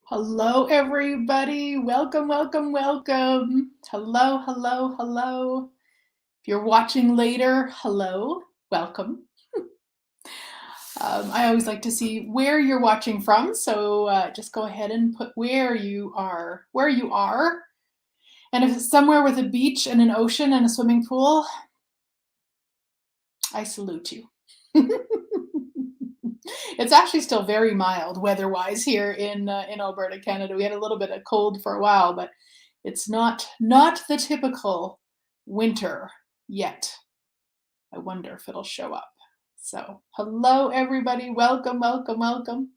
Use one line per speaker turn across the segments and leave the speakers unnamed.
Hello, everybody. Welcome, welcome, welcome. Hello, hello, hello. If you're watching later, hello, welcome. I always like to see where you're watching from, so just go ahead and put where you are. And if it's somewhere with a beach and an ocean and a swimming pool, I salute you. It's actually still very mild weather-wise here in Alberta, Canada. We had a little bit of cold for a while, but it's not the typical winter yet. I wonder if it'll show up. So, hello everybody. Welcome, welcome, welcome.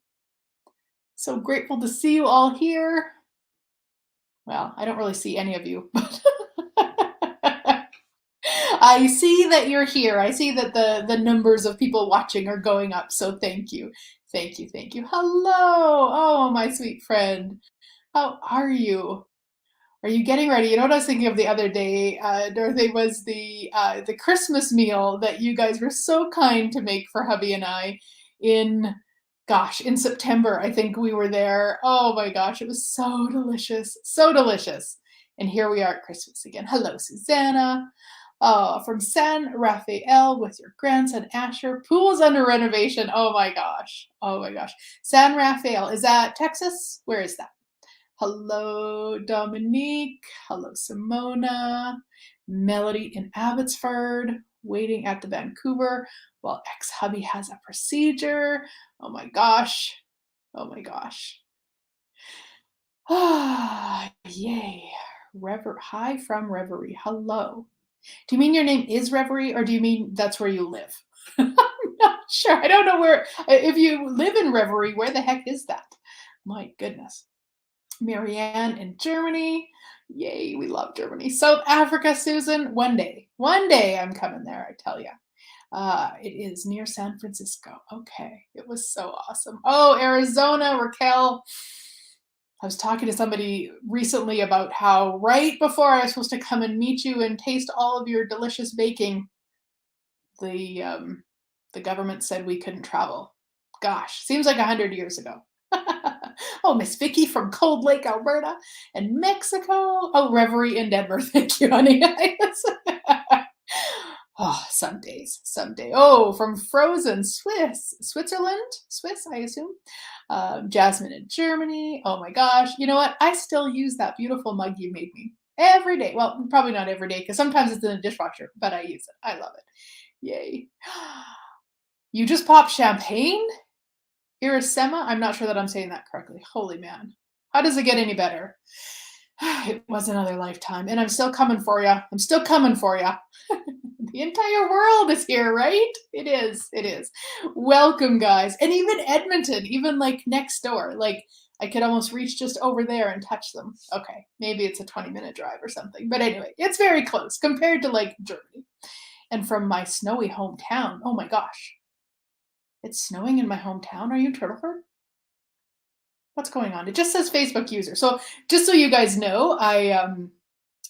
So grateful to see you all here. Well, I don't really see any of you, but I see that you're here. I see that the numbers of people watching are going up. So thank you. Thank you. Thank you. Hello. Oh, my sweet friend. How are you? Are you getting ready? You know what I was thinking of the other day, Dorothy, was the Christmas meal that you guys were so kind to make for hubby and I in, gosh, in September. I think we were there. Oh my gosh, it was so delicious, so delicious. And here we are at Christmas again. Hello, Susanna. From San Rafael with your grandson Asher. Pool's under renovation. Oh my gosh. Oh my gosh. San Rafael. Is that Texas? Where is that? Hello, Dominique. Hello, Simona. Melody in Abbotsford, waiting at the Vancouver while ex-hubby has a procedure. Oh my gosh. Oh my gosh. Ah, yay. Hi from Reverie. Hello. Do you mean your name is Reverie, or do you mean that's where you live? I'm not sure. I don't know where. If you live in Reverie, where the heck is that? My goodness. Marianne in Germany. Yay, we love Germany. South Africa, Susan. One day I'm coming there, I tell you. It is near San Francisco. Okay, it was so awesome. Oh, Arizona, Raquel. I was talking to somebody recently about how right before I was supposed to come and meet you and taste all of your delicious baking, the the government said we couldn't travel. Gosh, seems like 100 years ago. Oh, Miss Vicky from Cold Lake, Alberta, and Mexico. Oh, Reverie in Denver. Thank you, honey. Oh, some days, someday. Oh, from Frozen, Switzerland, Swiss, I assume. Jasmine in Germany. Oh my gosh. You know what? I still use that beautiful mug you made me every day. Well, probably not every day because sometimes it's in the dishwasher, but I use it. I love it. Yay. You just popped champagne? Irasema? I'm not sure that I'm saying that correctly. Holy man. How does it get any better? It was another lifetime, and I'm still coming for you. I'm still coming for you. The entire world is here, right? It is. It is. Welcome, guys. And even Edmonton, even like next door. Like I could almost reach just over there and touch them. Okay, maybe it's a 20-minute drive or something. But anyway, it's very close compared to like Germany. And from my snowy hometown, oh my gosh. It's snowing in my hometown. Are you in Turtleford? What's going on? It just says Facebook user. So just so you guys know,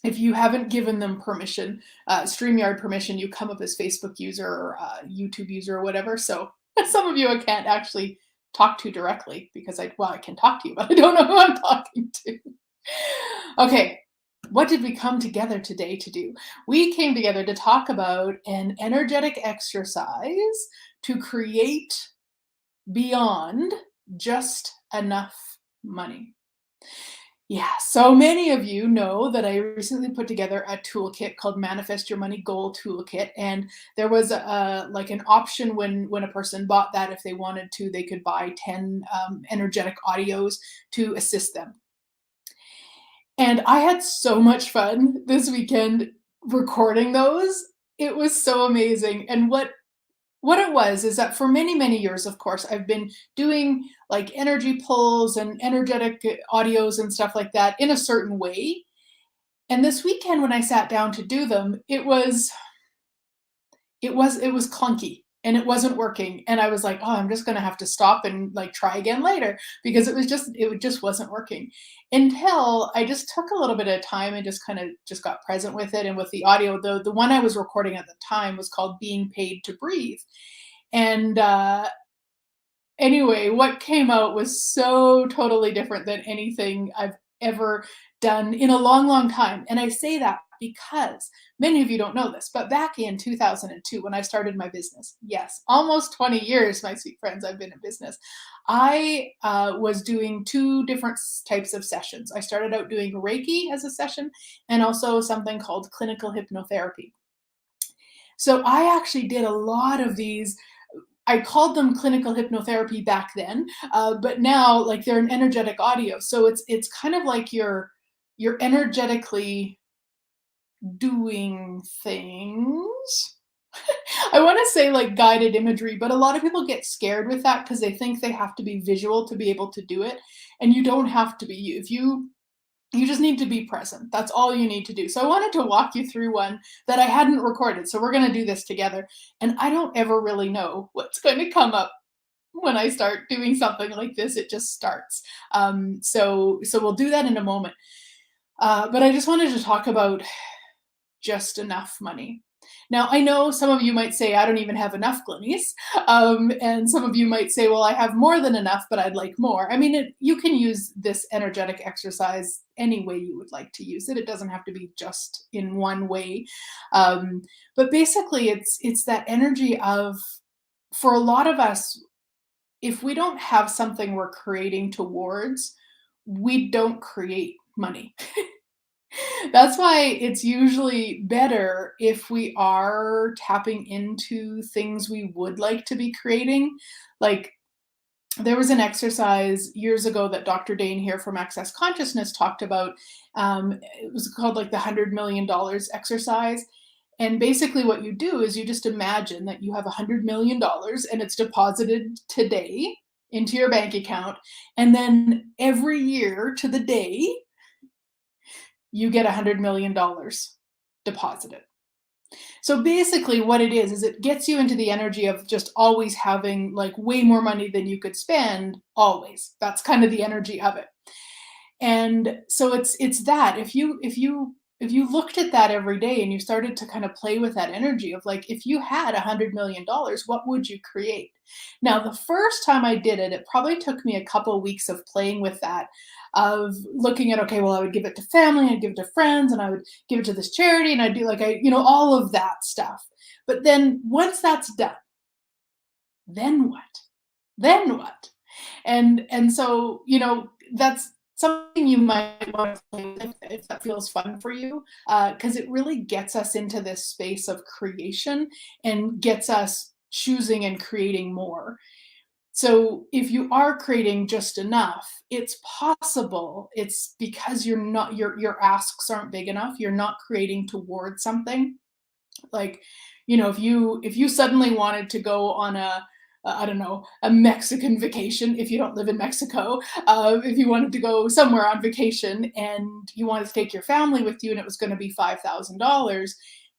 if you haven't given them permission, StreamYard permission, you come up as Facebook user or YouTube user or whatever. So some of you I can't actually talk to directly because I can talk to you, but I don't know who I'm talking to. Okay, what did we come together today to do? We came together to talk about an energetic exercise to create beyond just enough money. Yeah, so many of you know that I recently put together a toolkit called Manifest Your Money Goal Toolkit, and there was like an option when a person bought that, if they wanted to, they could buy 10 energetic audios to assist them. And I had so much fun this weekend recording those. It was so amazing. And what it was is that for many, many years, of course, I've been doing like energy pulls and energetic audios and stuff like that in a certain way. And this weekend when I sat down to do them, it was clunky and it wasn't working. And I was like, oh, I'm just gonna have to stop and like try again later because it just wasn't working. Until I just took a little bit of time and just kind of just got present with it. And with the audio, the one I was recording at the time was called Being Paid to Breathe. And Anyway, what came out was so totally different than anything I've ever done in a long, long time. And I say that because many of you don't know this, but back in 2002, when I started my business, yes, almost 20 years, my sweet friends, I've been in business. I was doing two different types of sessions. I started out doing Reiki as a session and also something called clinical hypnotherapy. So I actually did a lot of these. I called them clinical hypnotherapy back then, but now like they're an energetic audio. So it's kind of like you're energetically doing things. I want to say like guided imagery, but a lot of people get scared with that because they think they have to be visual to be able to do it, and you don't have to be. If you just need to be present. That's all you need to do. So I wanted to walk you through one that I hadn't recorded. So we're going to do this together. And I don't ever really know what's going to come up when I start doing something like this. It just starts. So we'll do that in a moment. But I just wanted to talk about just enough money. Now, I know some of you might say, I don't even have enough glimmies. And some of you might say, well, I have more than enough, but I'd like more. I mean, you can use this energetic exercise any way you would like to use it. It doesn't have to be just in one way. But basically, it's that energy of, for a lot of us, if we don't have something we're creating towards, we don't create money. That's why it's usually better if we are tapping into things we would like to be creating. Like, there was an exercise years ago that Dr. Dane here from Access Consciousness talked about. It was called like the $100 million exercise. And basically, what you do is you just imagine that you have $100 million and it's deposited today into your bank account. And then every year to the day, you get $100 million deposited. So basically what it is it gets you into the energy of just always having like way more money than you could spend always. That's kind of the energy of it. And so it's that if you looked at that every day and you started to kind of play with that energy of like, if you had $100 million, what would you create? Now, the first time I did it, it probably took me a couple of weeks of playing with that, of looking at, okay, well, I would give it to family, I'd give it to friends, and I would give it to this charity, and I'd do like, all of that stuff. But then once that's done, then what? Then what? And so, that's something you might want to play with if that feels fun for you, because it really gets us into this space of creation and gets us choosing and creating more. So if you are creating just enough, it's possible it's because your asks aren't big enough. You're not creating towards something. Like, if you suddenly wanted to go on I don't know, a Mexican vacation, if you don't live in Mexico, if you wanted to go somewhere on vacation and you wanted to take your family with you and it was going to be $5,000,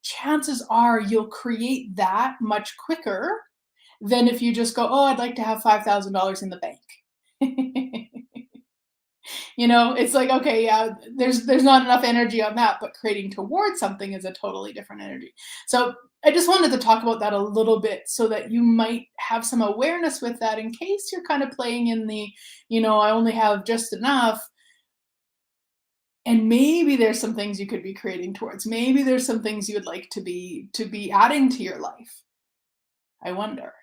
chances are you'll create that much quicker than if you just go, oh, I'd like to have $5,000 in the bank. It's like, okay, yeah, there's not enough energy on that, but creating towards something is a totally different energy. So I just wanted to talk about that a little bit so that you might have some awareness with that in case you're kind of playing in the, I only have just enough. And maybe there's some things you could be creating towards. Maybe there's some things you would like to be adding to your life. I wonder.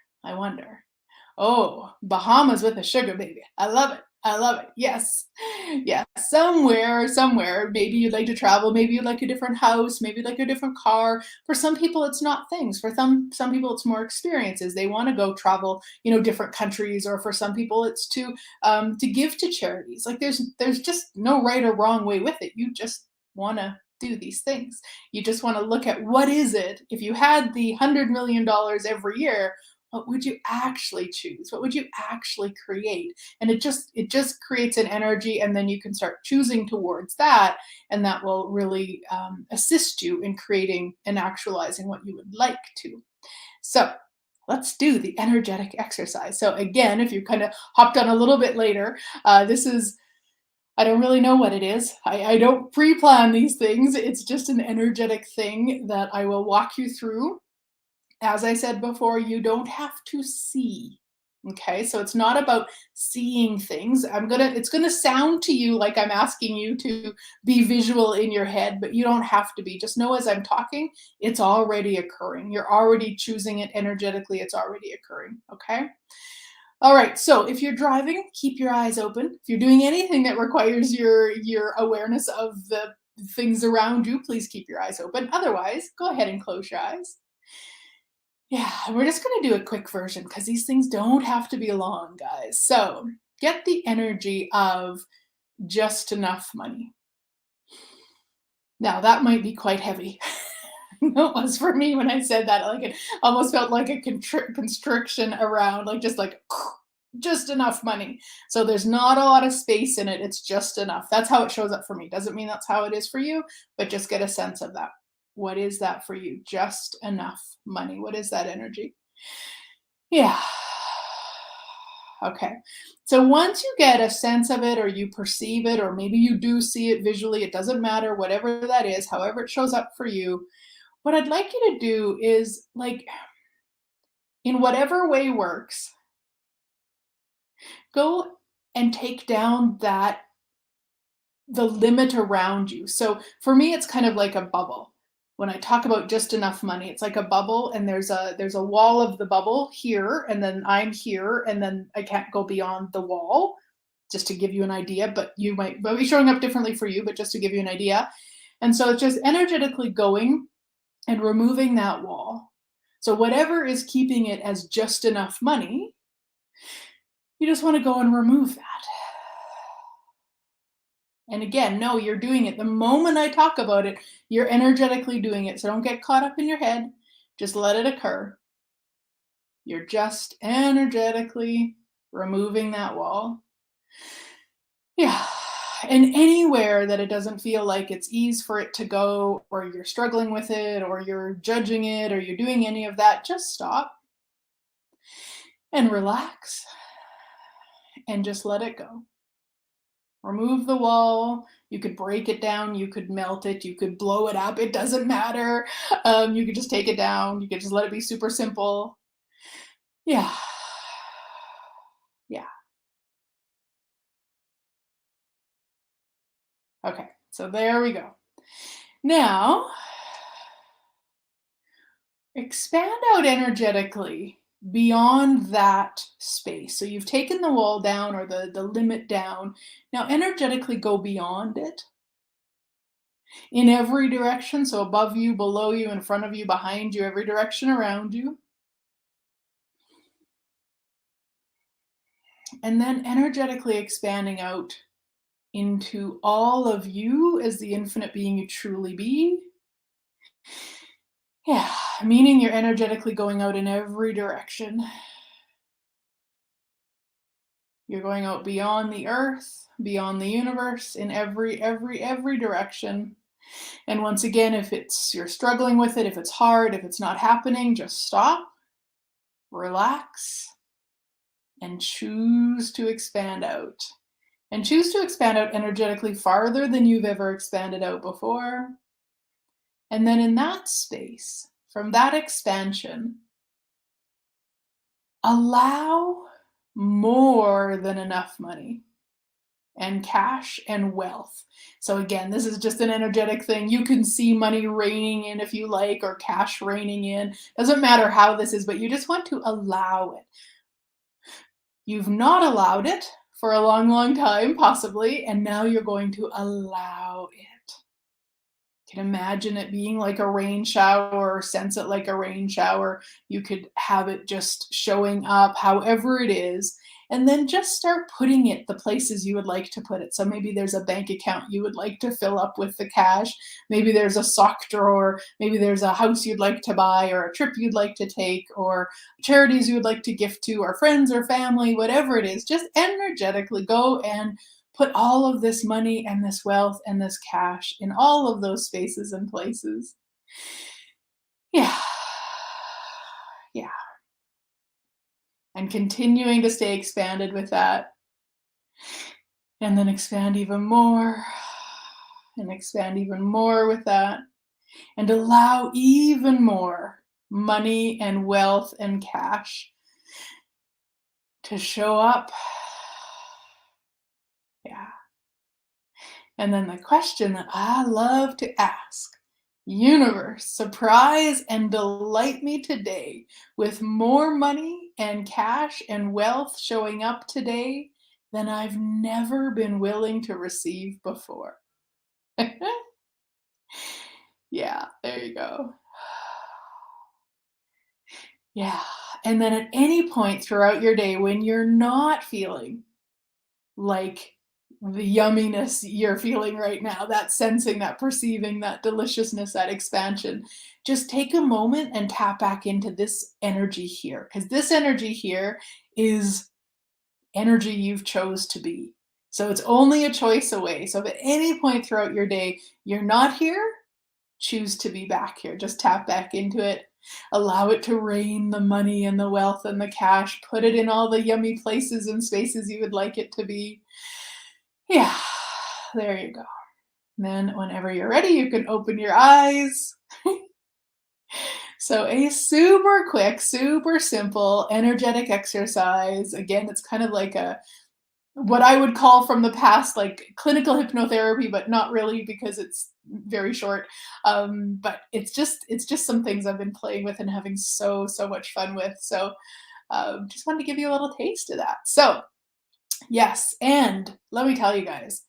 Oh, Bahamas with a sugar baby. I love it. I love it. Yes. Yes. Somewhere. Maybe you'd like to travel. Maybe you'd like a different house. Maybe you'd like a different car. For some people, it's not things. For some people, it's more experiences. They want to go travel, different countries. Or for some people, it's to give to charities. Like there's just no right or wrong way with it. You just want to do these things. You just want to look at what is it. If you had the $100 million every year, what would you actually choose? What would you actually create? And it just creates an energy, and then you can start choosing towards that, and that will really assist you in creating and actualizing what you would like to. So let's do the energetic exercise. So again, if you kind of hopped on a little bit later, this is, I don't really know what it is. I don't pre-plan these things. It's just an energetic thing that I will walk you through. As I said before, you don't have to see Okay, so it's not about seeing things. It's gonna sound to you like I'm asking you to be visual in your head, but you don't have to be. Just know as I'm talking, it's already occurring. You're already choosing it energetically, it's already occurring. Okay. All right, so if you're driving, keep your eyes open. If you're doing anything that requires your awareness of the things around you, please keep your eyes open. Otherwise, go ahead and close your eyes. Yeah, and we're just gonna do a quick version because these things don't have to be long, guys. So get the energy of just enough money. Now that might be quite heavy. It was for me when I said that. Like it almost felt like a constriction around, like just like just enough money. So there's not a lot of space in it. It's just enough. That's how it shows up for me. Doesn't mean that's how it is for you, but just get a sense of that. What is that for you? Just enough money. What is that energy? Yeah. Okay. So once you get a sense of it or you perceive it, or maybe you do see it visually, it doesn't matter, whatever that is, however it shows up for you, what I'd like you to do is, like, in whatever way works, go and take down the limit around you. So for me, it's kind of like a bubble. When I talk about just enough money, it's like a bubble, and there's a wall of the bubble here, and then I'm here, and then I can't go beyond the wall, just to give you an idea, but you might be showing up differently for you, but just to give you an idea. And so it's just energetically going and removing that wall. So whatever is keeping it as just enough money, you just want to go and remove that. And again, no, you're doing it. The moment I talk about it, you're energetically doing it. So don't get caught up in your head. Just let it occur. You're just energetically removing that wall. Yeah. And anywhere that it doesn't feel like it's ease for it to go, or you're struggling with it, or you're judging it, or you're doing any of that, just stop and relax and just let it go. Remove the wall. You could break it down. You could melt it. You could blow it up. It doesn't matter. You could just take it down. You could just let it be super simple. Yeah. Yeah. Okay. So there we go. Now, expand out energetically beyond that space. So you've taken the wall down, or the limit down. Now energetically go beyond it in every direction. So above you, below you, in front of you, behind you, every direction around you. And then energetically expanding out into all of you as the infinite being you truly be. Yeah, meaning you're energetically going out in every direction. You're going out beyond the earth, beyond the universe, in every direction. And once again, if you're struggling with it, if it's hard, if it's not happening, just stop, relax, and choose to expand out. And choose to expand out energetically farther than you've ever expanded out before. And then in that space, from that expansion, allow more than enough money and cash and wealth. So again, this is just an energetic thing. You can see money raining in if you like, or cash raining in. Doesn't matter how this is, but you just want to allow it. You've not allowed it for a long, long time, possibly, and now you're going to allow it. You can imagine it being like a rain shower, or sense it like a rain shower. You could have it just showing up however it is, and then just start putting it the places you would like to put it. So maybe there's a bank account you would like to fill up with the cash. Maybe there's a sock drawer. Maybe there's a house you'd like to buy, or a trip you'd like to take, or charities you would like to gift to, or friends or family, whatever it is. Just energetically go and put all of this money and this wealth and this cash in all of those spaces and places. Yeah. Yeah. And continuing to stay expanded with that. And then expand even more. And expand even more with that. And allow even more money and wealth and cash to show up. Yeah. And then the question that I love to ask, universe, surprise and delight me today with more money and cash and wealth showing up today than I've never been willing to receive before. Yeah, there you go. Yeah. And then at any point throughout your day when you're not feeling like the yumminess you're feeling right now, that sensing, that perceiving, that deliciousness, that expansion, just take a moment and tap back into this energy here, because this energy here is energy you've chose to be. So it's only a choice away. So if at any point throughout your day you're not here, choose to be back here. Just tap back into it. Allow it to rain the money and the wealth and the cash. Put it in all the yummy places and spaces you would like it to be. Yeah, there you go. Then whenever you're ready, you can open your eyes. So a super quick, super simple, energetic exercise. Again, it's kind of like a what I would call from the past, like clinical hypnotherapy, but not really because it's very short. But it's just some things I've been playing with and having so much fun with. So just wanted to give you a little taste of that. So yes, and let me tell you guys,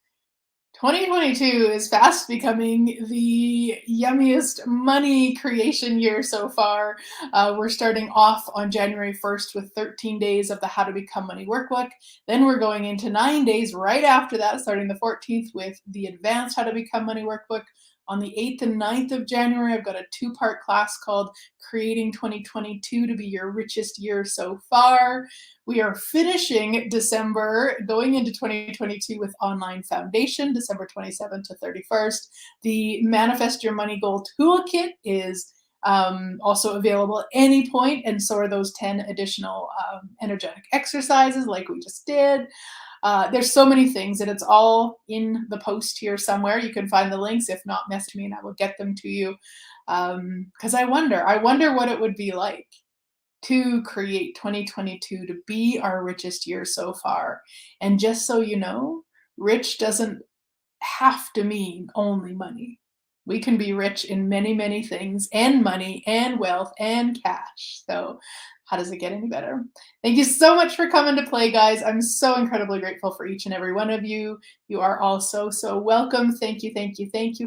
2022 is fast becoming the yummiest money creation year so far. We're starting off on January 1st with 13 days of the How to Become Money Workbook. Then we're going into 9 days right after that, starting the 14th with the Advanced How to Become Money Workbook. On the 8th and 9th of January, I've got a 2-part class called Creating 2022 to Be Your Richest Year So Far. We are finishing December, going into 2022 with Online Foundation, December 27th to 31st. The Manifest Your Money Goal Toolkit is also available at any point, and so are those 10 additional energetic exercises like we just did. There's so many things, and it's all in the post here somewhere. You can find the links. If not, message me and I will get them to you. Because I wonder what it would be like to create 2022 to be our richest year so far. And just so you know, rich doesn't have to mean only money. We can be rich in many things, and money and wealth and cash. So how does it get any better? Thank you so much for coming to play, guys. I'm so incredibly grateful for each and every one of you. You are all so welcome. Thank you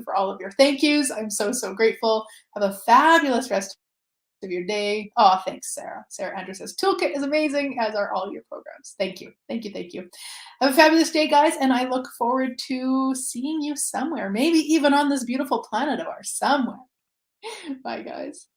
for all of your thank yous. I'm so grateful. Have a fabulous rest of your day. Oh, thanks, Sarah. Sarah Andrews says, Toolkit is amazing, as are all your programs. Thank you. Have a fabulous day, guys, and I look forward to seeing you somewhere, maybe even on this beautiful planet of ours somewhere. Bye, guys.